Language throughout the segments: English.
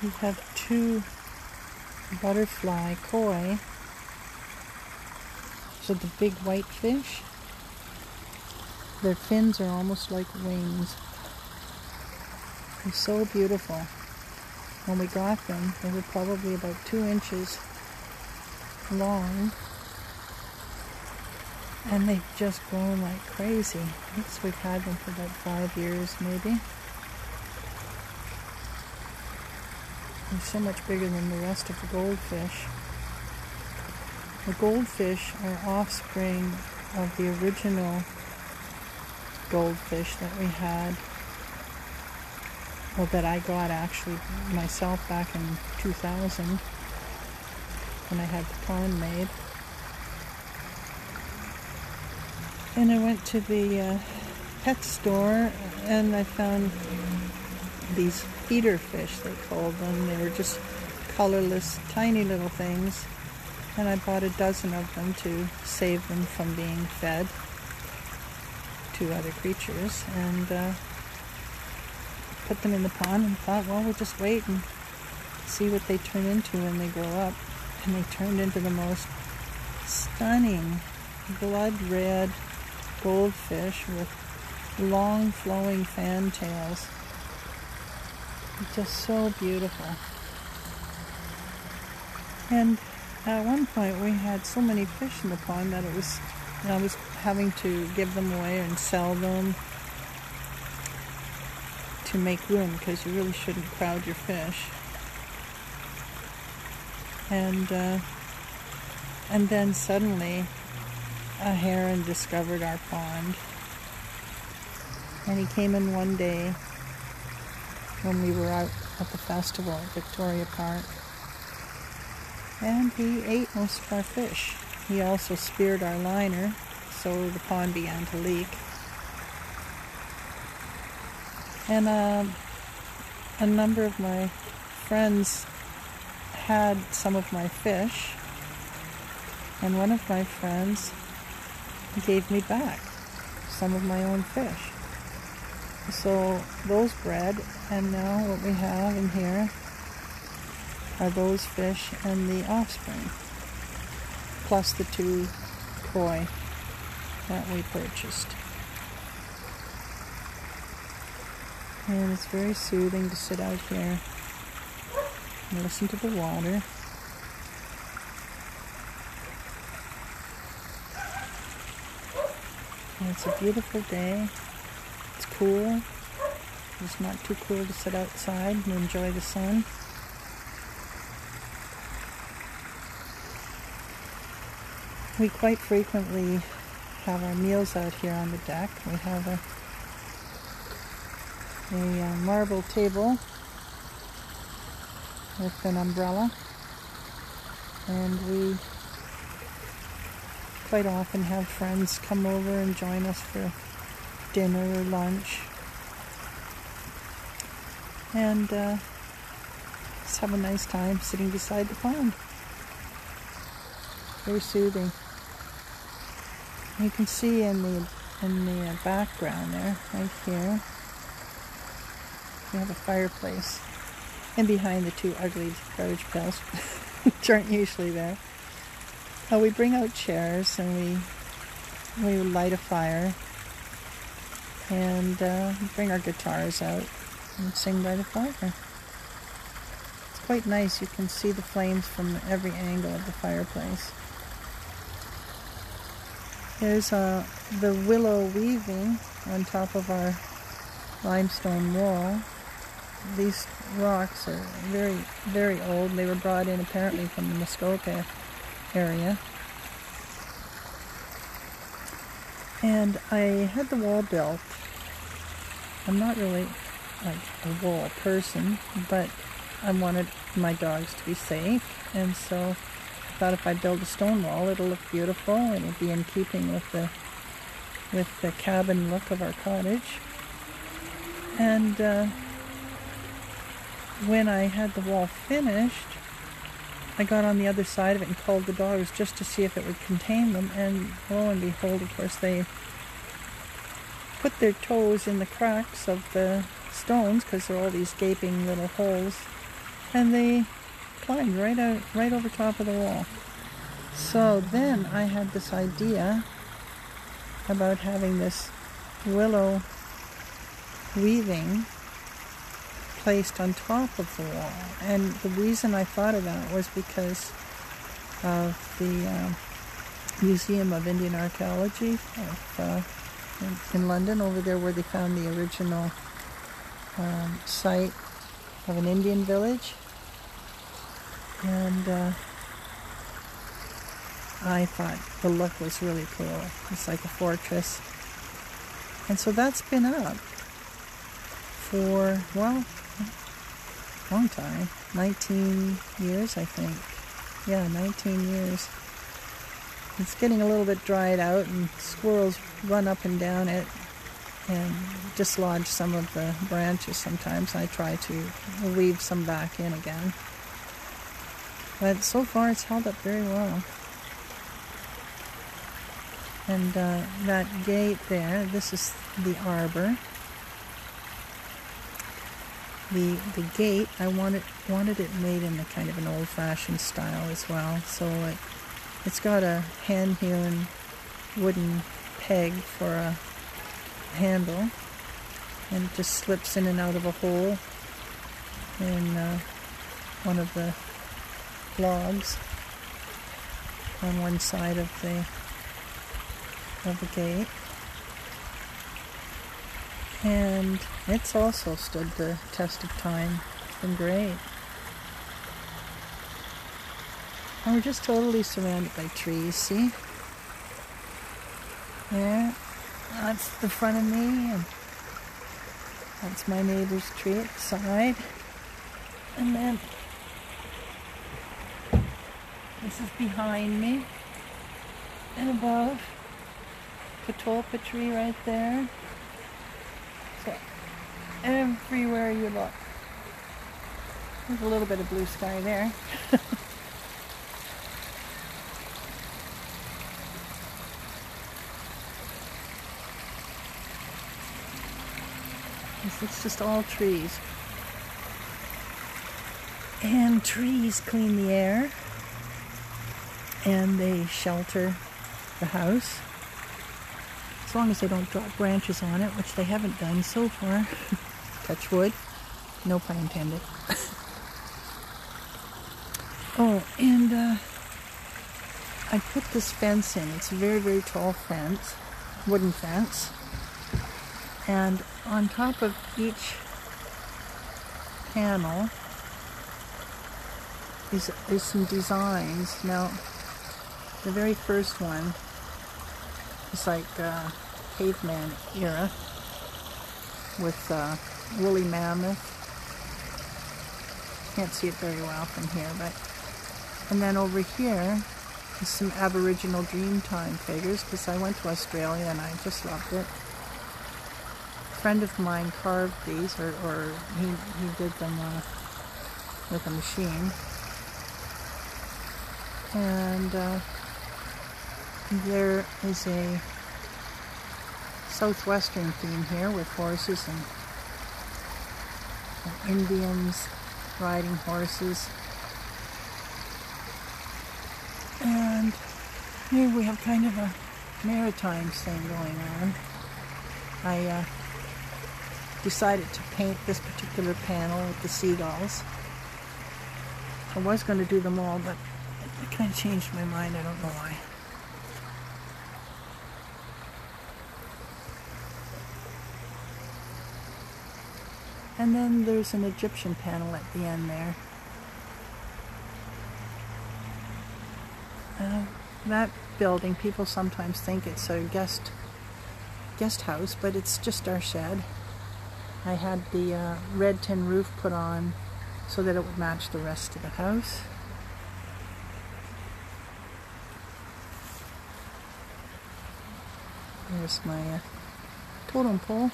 We have two butterfly koi. So the big white fish, their fins are almost like wings. They're so beautiful. When we got them, they were probably about 2 inches long, and they've just grown like crazy. I guess we've had them for about 5 years maybe. They're so much bigger than the rest of the goldfish. The goldfish are offspring of the original goldfish that we had, well, that I got actually myself back in 2000 when I had the pond made. And I went to the pet store and I found these feeder fish, they called them. They were just colorless, tiny little things. And I bought a dozen of them to save them from being fed to other creatures, and put them in the pond and thought, well, we'll just wait and see what they turn into when they grow up. And they turned into the most stunning blood red goldfish with long flowing fantails. Just so beautiful. And at one point we had so many fish in the pond that I was having to give them away and sell them to make room, because you really shouldn't crowd your fish. And then suddenly a heron discovered our pond, and he came in one day when we were out at the festival at Victoria Park, and he ate most of our fish. He also speared our liner, so the pond began to leak. And a number of my friends had some of my fish, and one of my friends gave me back some of my own fish. So those bred, and now what we have in here are those fish and the offspring, plus the 2 koi that we purchased. And it's very soothing to sit out here and listen to the water. And it's a beautiful day. It's cool. It's not too cool to sit outside and enjoy the sun. We quite frequently have our meals out here on the deck. We have a marble table with an umbrella, and we quite often have friends come over and join us for dinner or lunch, and just have a nice time sitting beside the pond. Very soothing. You can see in the background there, right here, we have a fireplace, and behind the 2 ugly garbage pails, which aren't usually there. We bring out chairs and we light a fire, and bring our guitars out and sing by the fire. It's quite nice. You can see the flames from every angle of the fireplace. There's the willow weaving on top of our limestone wall. These rocks are very, very old. They were brought in apparently from the Muskoka area. And I had the wall built. I'm not really like a wall person, but I wanted my dogs to be safe, and so I thought if I build a stone wall, it'll look beautiful. It'll be in keeping with the cabin look of our cottage. And when I had the wall finished, I got on the other side of it and called the dogs just to see if it would contain them, and lo and behold, of course, they put their toes in the cracks of the stones, because there are all these gaping little holes, and they climbed right over top of the wall. So then I had this idea about having this willow weaving placed on top of the wall. And the reason I thought of that was because of the Museum of Indian Archaeology in London, over there where they found the original site of an Indian village. And I thought the look was really cool. It's like a fortress. And so that's been up for, well, a long time. 19 years, I think. Yeah, 19 years. It's getting a little bit dried out, and squirrels run up and down it and dislodge some of the branches sometimes. I try to weave some back in again. But so far it's held up very well. And that gate there, this is the arbor. The gate, I wanted it made in a kind of an old-fashioned style as well. So it's got a hand-hewn wooden peg for a handle, and it just slips in and out of a hole in one of the logs on one side of the gate. And it's also stood the test of time. It's been great. And we're just totally surrounded by trees, see? There, that's the front of me, and that's my neighbor's tree at the side. And then this is behind me, and above, catalpa tree right there. So everywhere you look, there's a little bit of blue sky there. It's just all trees. And trees clean the air, and they shelter the house, as long as they don't drop branches on it, which they haven't done so far. Touch wood. No pun intended. Oh, and I put this fence in. It's a very, very tall fence, wooden fence. And on top of each panel is some designs. Now, the very first one is like caveman era with woolly mammoth. Can't see it very well from here, but and then over here is some Aboriginal Dreamtime figures, because I went to Australia and I just loved it. A friend of mine carved these, or he did them with a machine. And there is a southwestern theme here with horses and Indians riding horses. And here we have kind of a maritime thing going on. I decided to paint this particular panel with the seagulls. I was going to do them all, but I kind of changed my mind. I don't know why. And then there's an Egyptian panel at the end there. That building, people sometimes think it's a guest house, but it's just our shed. I had the red tin roof put on so that it would match the rest of the house. There's my totem pole.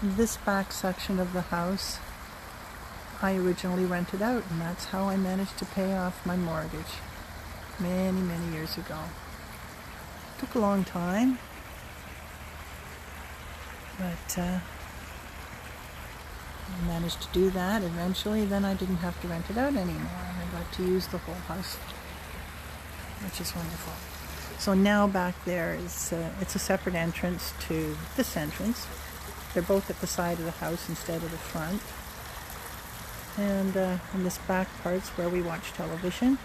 This back section of the house I originally rented out, and that's how I managed to pay off my mortgage many, many years ago. Took a long time, but I managed to do that eventually. Then I didn't have to rent it out anymore. I got to use the whole house, which is wonderful. So now back there is it's a separate entrance to this entrance. They're both at the side of the house instead of the front. And in this back part's where we watch television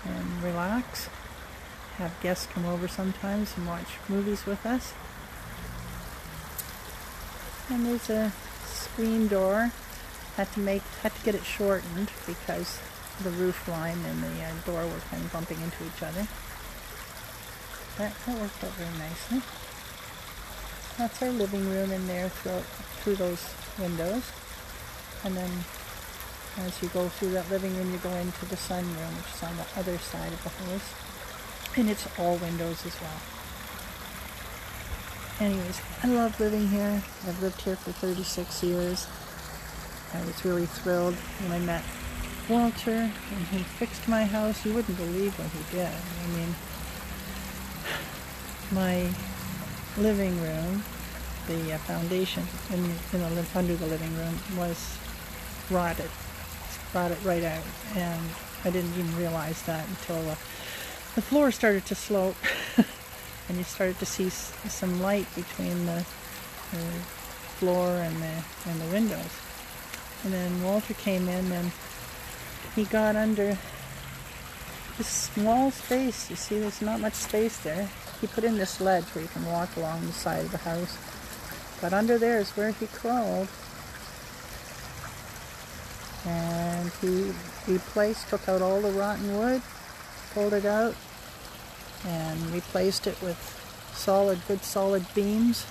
and relax. Have guests come over sometimes and watch movies with us. And there's a screen door. Had to get it shortened because the roof line and the door were kind of bumping into each other. That worked out very nicely. That's our living room in there through those windows. And then as you go through that living room, you go into the sunroom, which is on the other side of the house. And it's all windows as well. Anyways, I love living here. I've lived here for 36 years. I was really thrilled when I met Walter and he fixed my house. You wouldn't believe what he did. I mean, my living room, the foundation under the living room was rotted. Rotted right out, and I didn't even realize that until the floor started to slope and you started to see some light between the floor and the windows. And then Walter came in and he got under this small space. You see, there's not much space there. He put in this ledge where you can walk along the side of the house. But under there is where he crawled. And he took out all the rotten wood, pulled it out, and replaced it with good solid beams.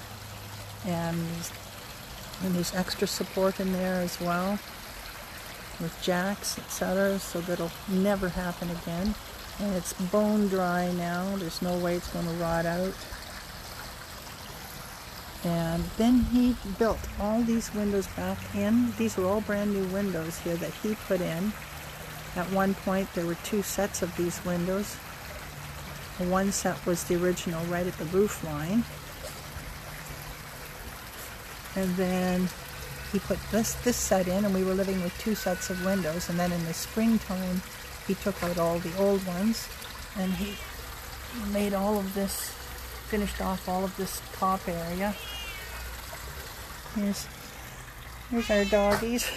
And there's extra support in there as well, with jacks, etc., so that'll never happen again. And it's bone dry now. There's no way it's going to rot out. And then he built all these windows back in. These were all brand new windows here that he put in. At one point there were 2 sets of these windows. One set was the original right at the roof line. And then he put this set in, and we were living with 2 sets of windows. And then in the springtime he took out all the old ones and he made all of this, finished off all of this top area. Here's our doggies.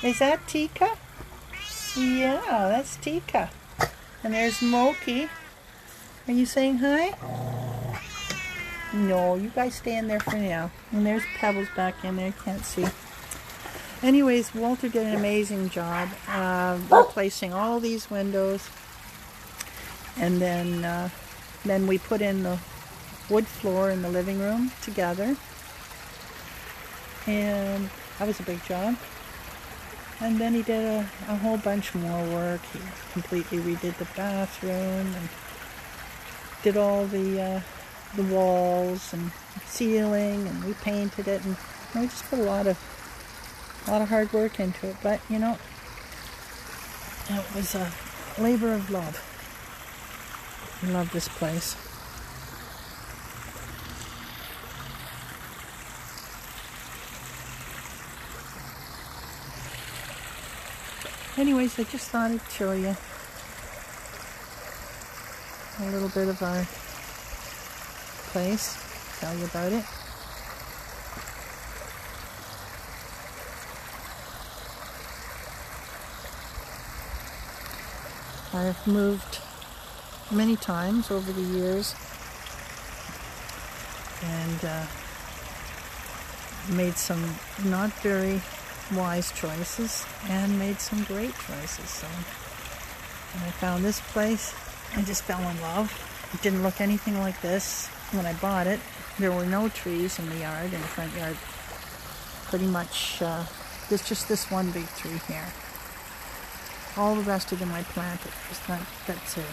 Is that Tika? Yeah, that's Tika. And there's Moki. Are you saying hi? No, you guys stay in there for now. And there's Pebbles back in there, can't see. Anyways, Walter did an amazing job replacing all these windows. And then we put in the wood floor in the living room together. And that was a big job. And then he did a whole bunch more work. He completely redid the bathroom and did all the walls and ceiling, and we painted it, and we just put a lot of hard work into it. But you know, it was a labor of love. I love this place. Anyways, I just thought I'd show you a little bit of our place, tell you about it. I've moved many times over the years and made some not very wise choices and made some great choices. So when I found this place, I just fell in love. It didn't look anything like this when I bought it. There were no trees in the yard, in the front yard. Pretty much, there's just this one big tree here. All the rest of them I planted. That's it.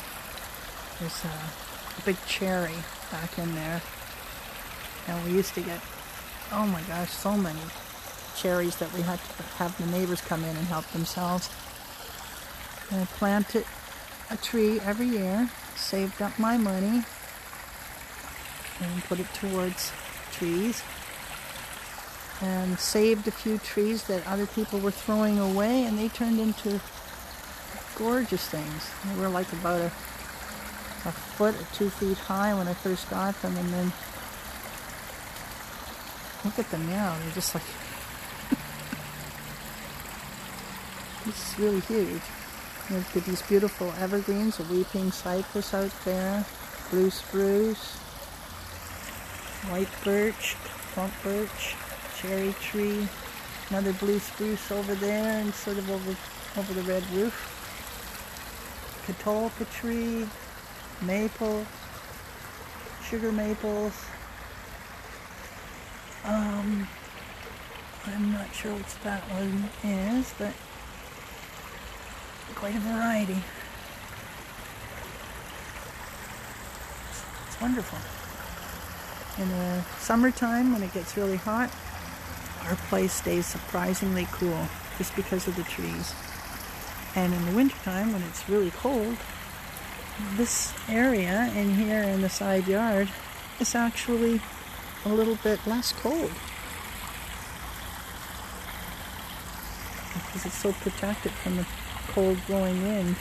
There's a big cherry back in there. And we used to get, oh my gosh, so many cherries that we had to have the neighbors come in and help themselves. And I planted a tree every year, saved up my money, and put it towards trees. and saved a few trees that other people were throwing away, and they turned into gorgeous things. They were like about a foot or 2 feet high when I first got them, and then look at them now. They're just like it's really huge. There's these beautiful evergreens, a weeping cypress out there, blue spruce, white birch, plump birch, cherry tree, another blue spruce over there and sort of over the red roof, catalpa tree, maple, sugar maples. I'm not sure what that one is, but quite a variety. It's wonderful. In the summertime, when it gets really hot, our place stays surprisingly cool just because of the trees. And in the wintertime, when it's really cold, this area in here in the side yard is actually a little bit less cold because it's so protected from the cold blowing wind.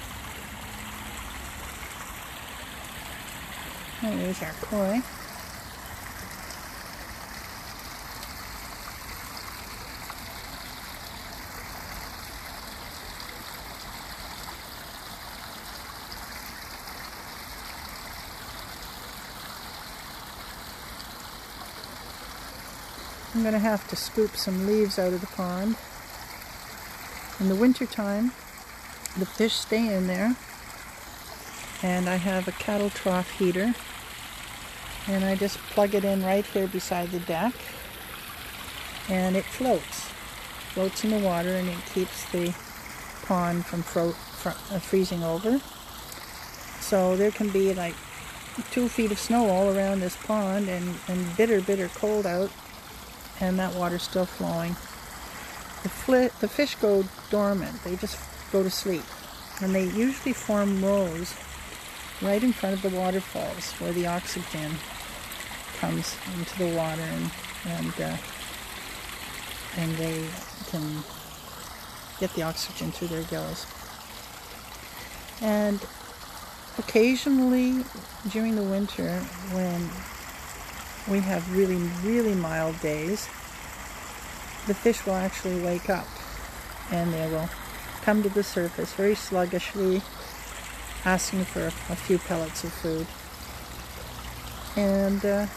Oh, there's our koi. I'm going to have to scoop some leaves out of the pond. In the winter time, the fish stay in there, and I have a cattle trough heater, and I just plug it in right here beside the deck, and it floats in the water, and it keeps the pond from freezing over. So there can be like 2 feet of snow all around this pond, and bitter cold out, and that water's still flowing. The fish go dormant. They just go to sleep. And they usually form rows right in front of the waterfalls where the oxygen comes into the water, and they can get the oxygen through their gills. And occasionally during the winter, when we have really mild days, the fish will actually wake up, and they will come to the surface very sluggishly, asking for a few pellets of food, and then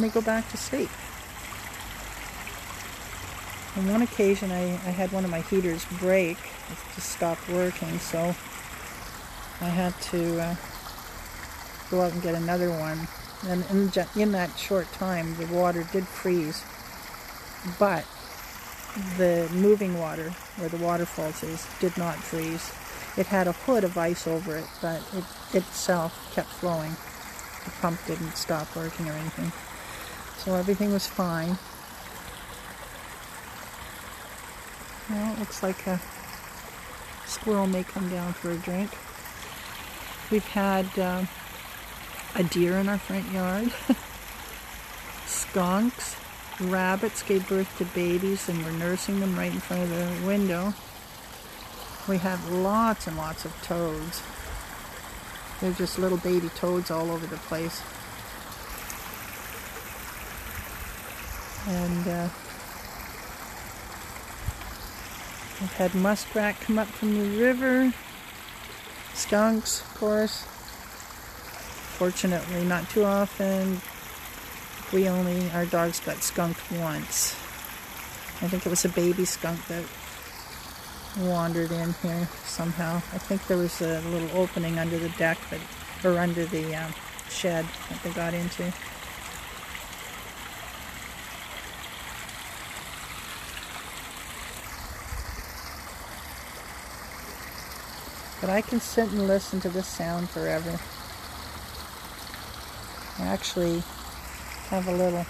they go back to sleep. On one occasion I had one of my heaters break. It just stopped working, so I had to go out and get another one. And in that short time, the water did freeze, but the moving water, where the waterfalls is, did not freeze. It had a hood of ice over it, but it itself kept flowing. The pump didn't stop working or anything. So everything was fine. Well, it looks like a squirrel may come down for a drink. We've had a deer in our front yard. Skunks. Rabbits gave birth to babies and we're nursing them right in front of the window. We have lots and lots of toads. They're just little baby toads all over the place. And we've had muskrat come up from the river. Skunks, of course. Fortunately, not too often. Our dogs got skunked once. I think it was a baby skunk that wandered in here somehow. I think there was a little opening under the deck, or under the shed that they got into. But I can sit and listen to this sound forever. I actually have a little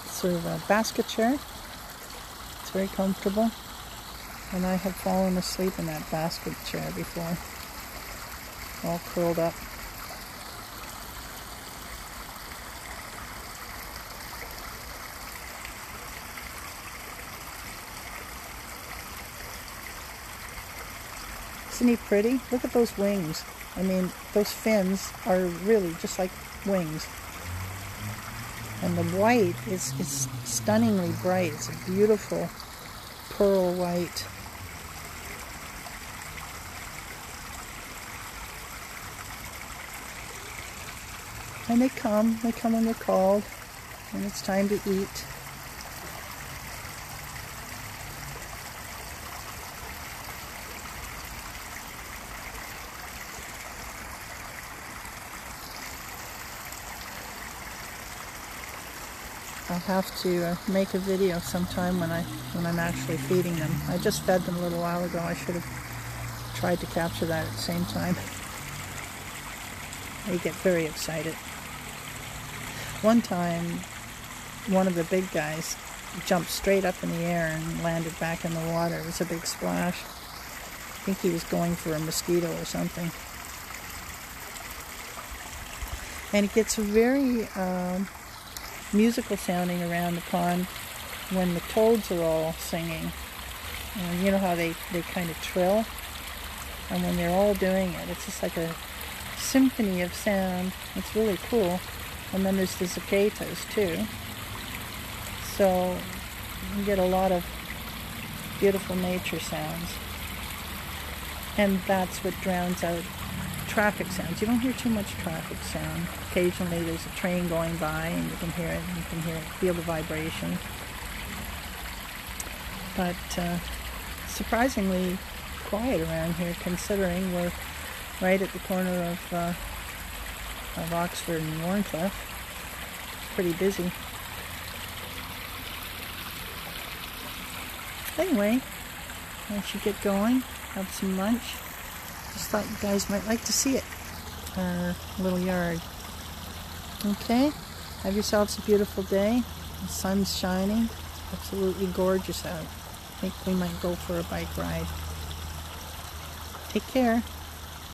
sort of a basket chair. It's very comfortable, and I have fallen asleep in that basket chair before, all curled up. Isn't he pretty? Look at those wings. I mean, those fins are really just like wings. And the white is stunningly bright. It's a beautiful pearl white. And they come when they're called, and it's time to eat. I'll have to make a video sometime when I'm actually feeding them. I just fed them a little while ago. I should have tried to capture that at the same time. They get very excited. One time, one of the big guys jumped straight up in the air and landed back in the water. It was a big splash. I think he was going for a mosquito or something. And it gets very musical sounding around the pond when the toads are all singing. And you know how they kind of trill? And when they're all doing it, it's just like a symphony of sound. It's really cool. And then there's the cicadas too. So you get a lot of beautiful nature sounds. And that's what drowns out traffic sounds. You don't hear too much traffic sound. Occasionally there's a train going by and you can hear it, and you can feel the vibration. But surprisingly quiet around here, considering we're right at the corner of Oxford and Wharncliffe. It's pretty busy. Anyway, I should get going, have some lunch. Just thought you guys might like to see it, our little yard. Okay, have yourselves a beautiful day. The sun's shining, absolutely gorgeous out. I think we might go for a bike ride. Take care.